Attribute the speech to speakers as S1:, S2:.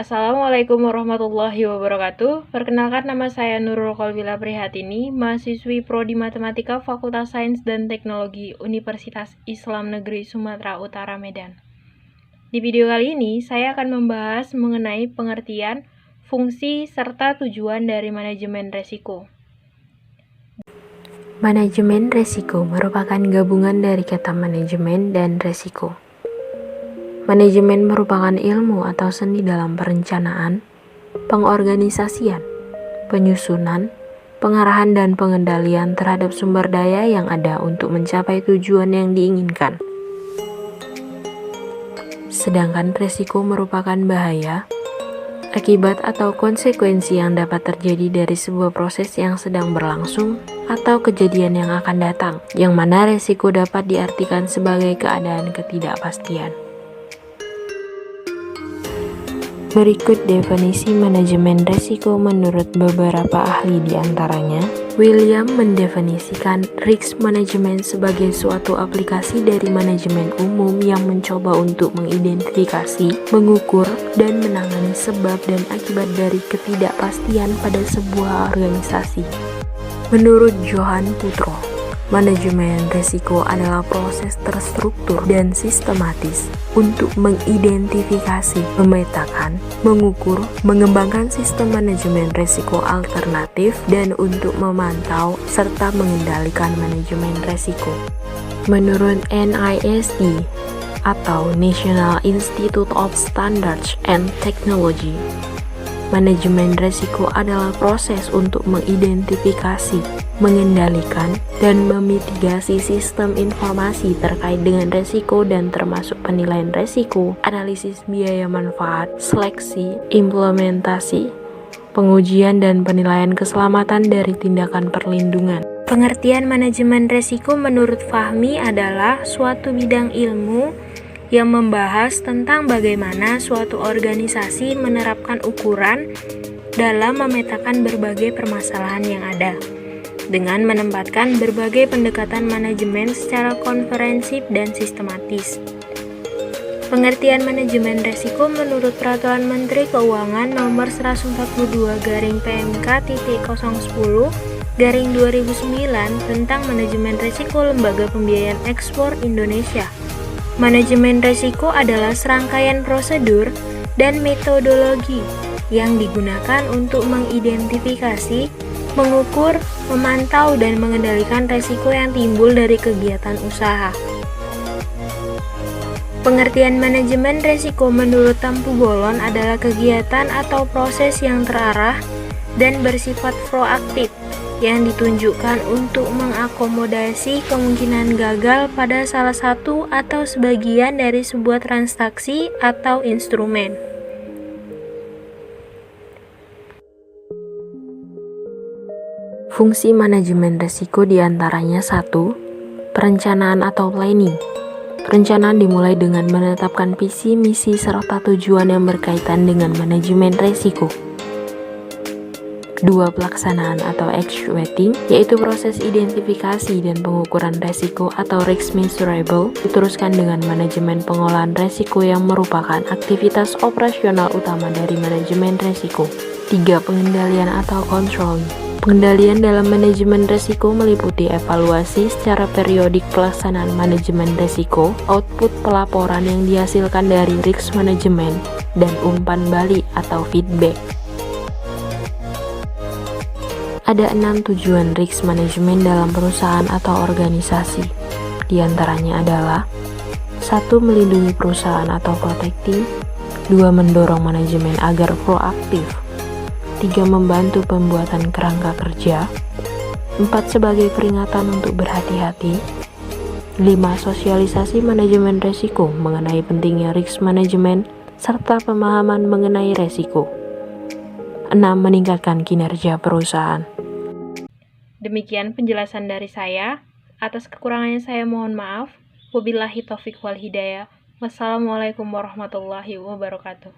S1: Assalamualaikum warahmatullahi wabarakatuh. Perkenalkan, nama saya Nurul Kolbila Prihatini, mahasiswi Prodi Matematika Fakultas Sains dan Teknologi Universitas Islam Negeri Sumatera Utara Medan. Di video kali ini, saya akan membahas mengenai pengertian, fungsi, serta tujuan dari manajemen resiko.
S2: Manajemen resiko merupakan gabungan dari kata manajemen dan resiko. Manajemen merupakan ilmu atau seni dalam perencanaan, pengorganisasian, penyusunan, pengarahan dan pengendalian terhadap sumber daya yang ada untuk mencapai tujuan yang diinginkan. Sedangkan resiko merupakan bahaya, akibat atau konsekuensi yang dapat terjadi dari sebuah proses yang sedang berlangsung atau kejadian yang akan datang, yang mana resiko dapat diartikan sebagai keadaan ketidakpastian. Berikut definisi manajemen risiko menurut beberapa ahli, di antaranya William mendefinisikan risk management sebagai suatu aplikasi dari manajemen umum yang mencoba untuk mengidentifikasi, mengukur, dan menangani sebab dan akibat dari ketidakpastian pada sebuah organisasi. Menurut Johan Putro, manajemen risiko adalah proses terstruktur dan sistematis untuk mengidentifikasi, memetakan, mengukur, mengembangkan sistem manajemen risiko alternatif, dan untuk memantau serta mengendalikan manajemen risiko. Menurut NIST atau National Institute of Standards and Technology, manajemen risiko adalah proses untuk mengidentifikasi, mengendalikan, dan memitigasi sistem informasi terkait dengan risiko dan termasuk penilaian risiko, analisis biaya manfaat, seleksi, implementasi, pengujian dan penilaian keselamatan dari tindakan perlindungan. Pengertian manajemen risiko menurut Fahmi adalah suatu bidang ilmu yang membahas tentang bagaimana suatu organisasi menerapkan ukuran dalam memetakan berbagai permasalahan yang ada, dengan menempatkan berbagai pendekatan manajemen secara komprehensif dan sistematis. Pengertian manajemen risiko menurut Peraturan Menteri Keuangan Nomor 142-PMK.010/2009 tentang manajemen risiko lembaga pembiayaan ekspor Indonesia. Manajemen risiko adalah serangkaian prosedur dan metodologi yang digunakan untuk mengidentifikasi, mengukur, memantau, dan mengendalikan risiko yang timbul dari kegiatan usaha. Pengertian manajemen risiko menurut Tampu Bolon adalah kegiatan atau proses yang terarah dan bersifat proaktif yang ditunjukkan untuk mengakomodasi kemungkinan gagal pada salah satu atau sebagian dari sebuah transaksi atau instrumen. Fungsi manajemen risiko diantaranya 1. Perencanaan atau planning. Perencanaan dimulai dengan menetapkan visi, misi, serta tujuan yang berkaitan dengan manajemen risiko. 2. Pelaksanaan atau executing, yaitu proses identifikasi dan pengukuran resiko atau risk measurable, diteruskan dengan manajemen pengolahan resiko yang merupakan aktivitas operasional utama dari manajemen resiko. 3. Pengendalian atau controlling. Pengendalian dalam manajemen resiko meliputi evaluasi secara periodik pelaksanaan manajemen resiko, output pelaporan yang dihasilkan dari risk management, dan umpan balik atau feedback. Ada 6 tujuan risk management dalam perusahaan atau organisasi. Di antaranya adalah 1. Melindungi perusahaan atau protecting. 2. Mendorong manajemen agar proaktif. 3. Membantu pembuatan kerangka kerja. 4. Sebagai peringatan untuk berhati-hati. 5. Sosialisasi manajemen risiko mengenai pentingnya risk management serta pemahaman mengenai risiko. 6. Meningkatkan kinerja perusahaan.
S1: Demikian penjelasan dari saya. Atas kekurangannya saya mohon maaf. Wabillahi taufiq wal hidayah. Wassalamualaikum warahmatullahi wabarakatuh.